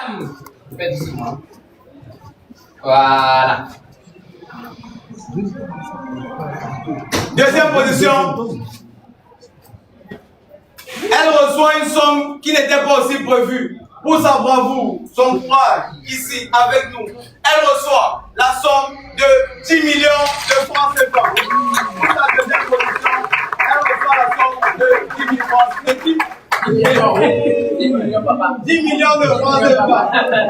Bam. Fais doucement. Voilà. Deuxième position. Elle reçoit une somme qui n'était pas aussi prévue. Pour sa bravoure, son courage, ici, avec nous, elle reçoit la somme de 10 millions de francs CFA. Pour sa deuxième position, elle reçoit la somme de 10 millions francs CFA. 10 millions de francs CFA.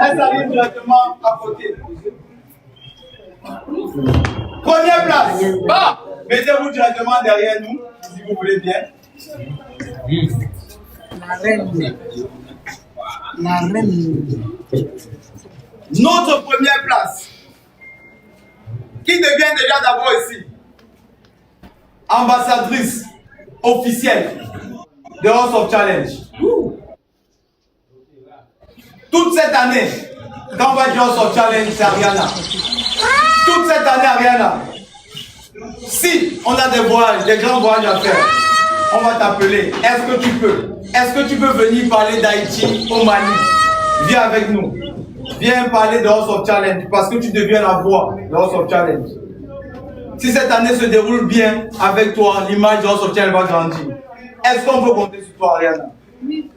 Elle s'arrive directement à côté. Première place. Bon, mettez-vous directement derrière nous, si vous voulez bien. La reine. La reine. Notre première place, qui devient déjà d'abord ici ambassadrice officielle de House of Challenge. Toute cette année, quand on va dire House of Challenge, c'est Ariana. Toute cette année, Ariana, si on a des voyages, des grands voyages à faire, on va t'appeler. Est-ce que tu peux? Est-ce que tu peux venir parler d'Haïti au Mali? Viens avec nous. Viens parler de House of Challenge parce que tu deviens la voix de House of Challenge. Si cette année se déroule bien avec toi, l'image de House of Challenge va grandir. Est-ce qu'on peut compter sur toi, Ariana? Oui.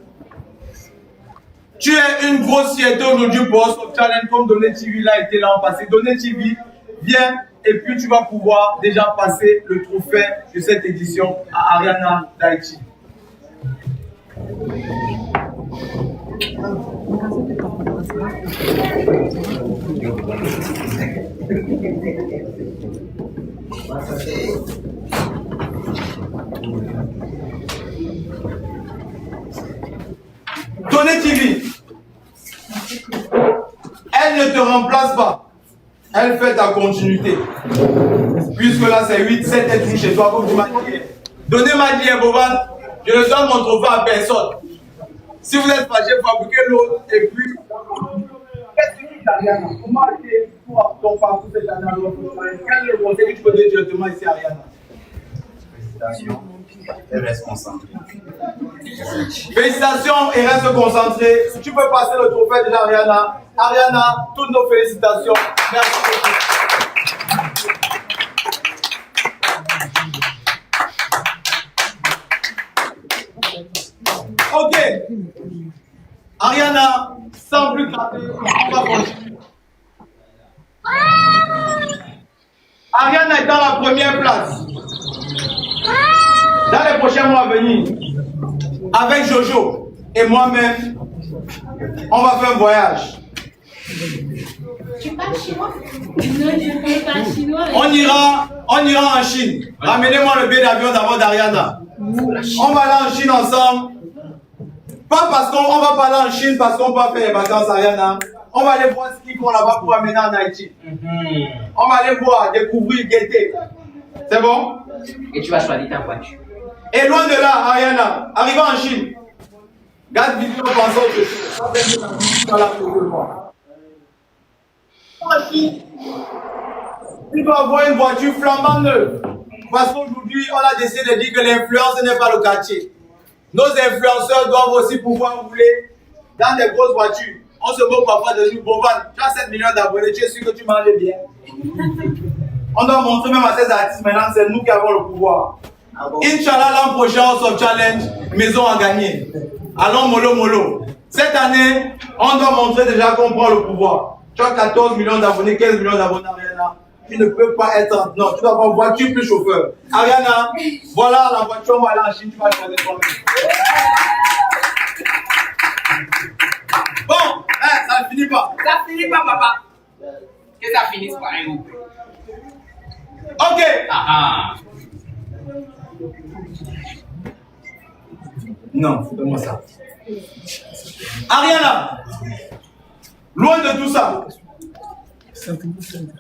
Tu es une grosse fierté aujourd'hui pour House of Challenge comme Donné TV l'a été l'an passé. Donné TV, viens et puis tu vas pouvoir déjà passer le trophée de cette édition à Ariana d'Haïti. Donné TV, elle ne te remplace pas. Elle fait ta continuité. Puisque là c'est 8, 7 et tout chez toi comme tu m'as dit. Donnez ma dit, Boban, je ne donne mon trophée à personne. Si vous êtes fâché, fabriquez l'autre et puis. Qu'est-ce que tu dis, Ariana? Comment a été ton parcours cette année? Quel est le conseil que tu peux donner directement ici, Ariana? Félicitations et reste concentré. Félicitations et reste concentré. Si tu peux passer le trophée de Ariana. Ariana, toutes nos félicitations. Merci beaucoup. Ok. Ariana, sans plus tarder, on va continuer. Ariana est dans la première place. Dans les prochains mois à venir, avec Jojo et moi-même, on va faire un voyage. Tu parles chinois? Non, je parle pas chinois. On ira en Chine. Ramenez-moi le billet d'avion d'abord d'Ariana. On va aller en Chine ensemble. Pas parce qu'on va pas aller en Chine parce qu'on va faire les vacances, Ariana. On va aller voir ce qu'ils font là-bas pour amener en Haïti. On va aller voir, découvrir, guetter. C'est bon? Et tu vas choisir ta voiture. Et loin de là, Ariana, arrivant en Chine, garde vidéo pensant autre chose. Dans la photo de moi. En Chine, tu dois avoir une voiture flambant neuve. Parce qu'aujourd'hui, on a décidé de dire que l'influence n'est pas le quartier. Nos influenceurs doivent aussi pouvoir rouler dans des grosses voitures. On se moque parfois de nous. Boban, tu as 7 millions d'abonnés, tu es sûr que tu manges bien. On doit montrer même à ces artistes maintenant, c'est nous qui avons le pouvoir. Inch'Allah, l'an prochain, House of Challenge, maison à gagner. Allons mollo mollo. Cette année, on doit montrer déjà qu'on prend le pouvoir. Tu as 14 millions d'abonnés, 15 millions d'abonnés, Ariana. Tu ne peux pas être. Non, tu dois avoir une voiture plus chauffeur. Ariana, voilà la voiture, on va aller en Chine, tu vas choisir toi-même. Bon, ça ne finit pas. Ça finit pas, papa. Que ça finisse par un coup. Ok. Non, donne-moi ça. Ariana, loin de tout ça,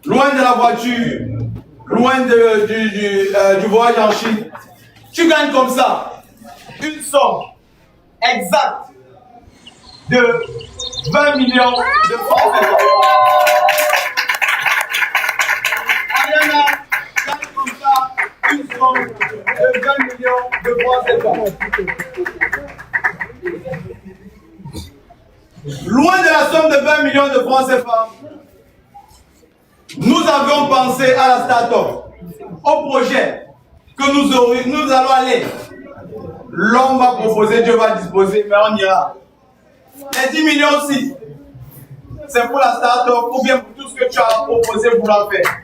loin de la voiture, loin du voyage en Chine, tu gagnes comme ça une somme exacte de 20 millions de francs CFA. Ariana gagne comme ça une somme de 20 millions de francs CFA. Loin de la somme de 20 millions de francs CFA, nous avions pensé à la start-up, au projet que nous allons aller. L'homme va proposer, Dieu va disposer, mais on ira. Les 10 millions aussi, c'est pour la start-up ou bien pour tout ce que tu as proposé pour la faire.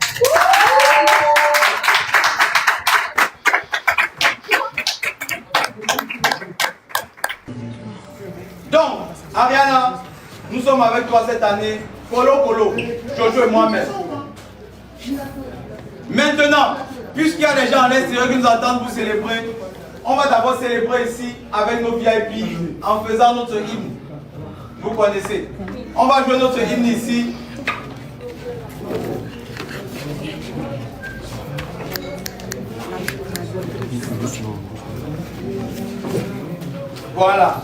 Donc, Ariana, nous sommes avec toi cette année, Colo, Jojo et moi-même. Maintenant, puisqu'il y a des gens à l'extérieur qui nous attendent pour célébrer, on va d'abord célébrer ici avec nos VIP en faisant notre hymne. Vous connaissez. On va jouer notre hymne ici. Voilà.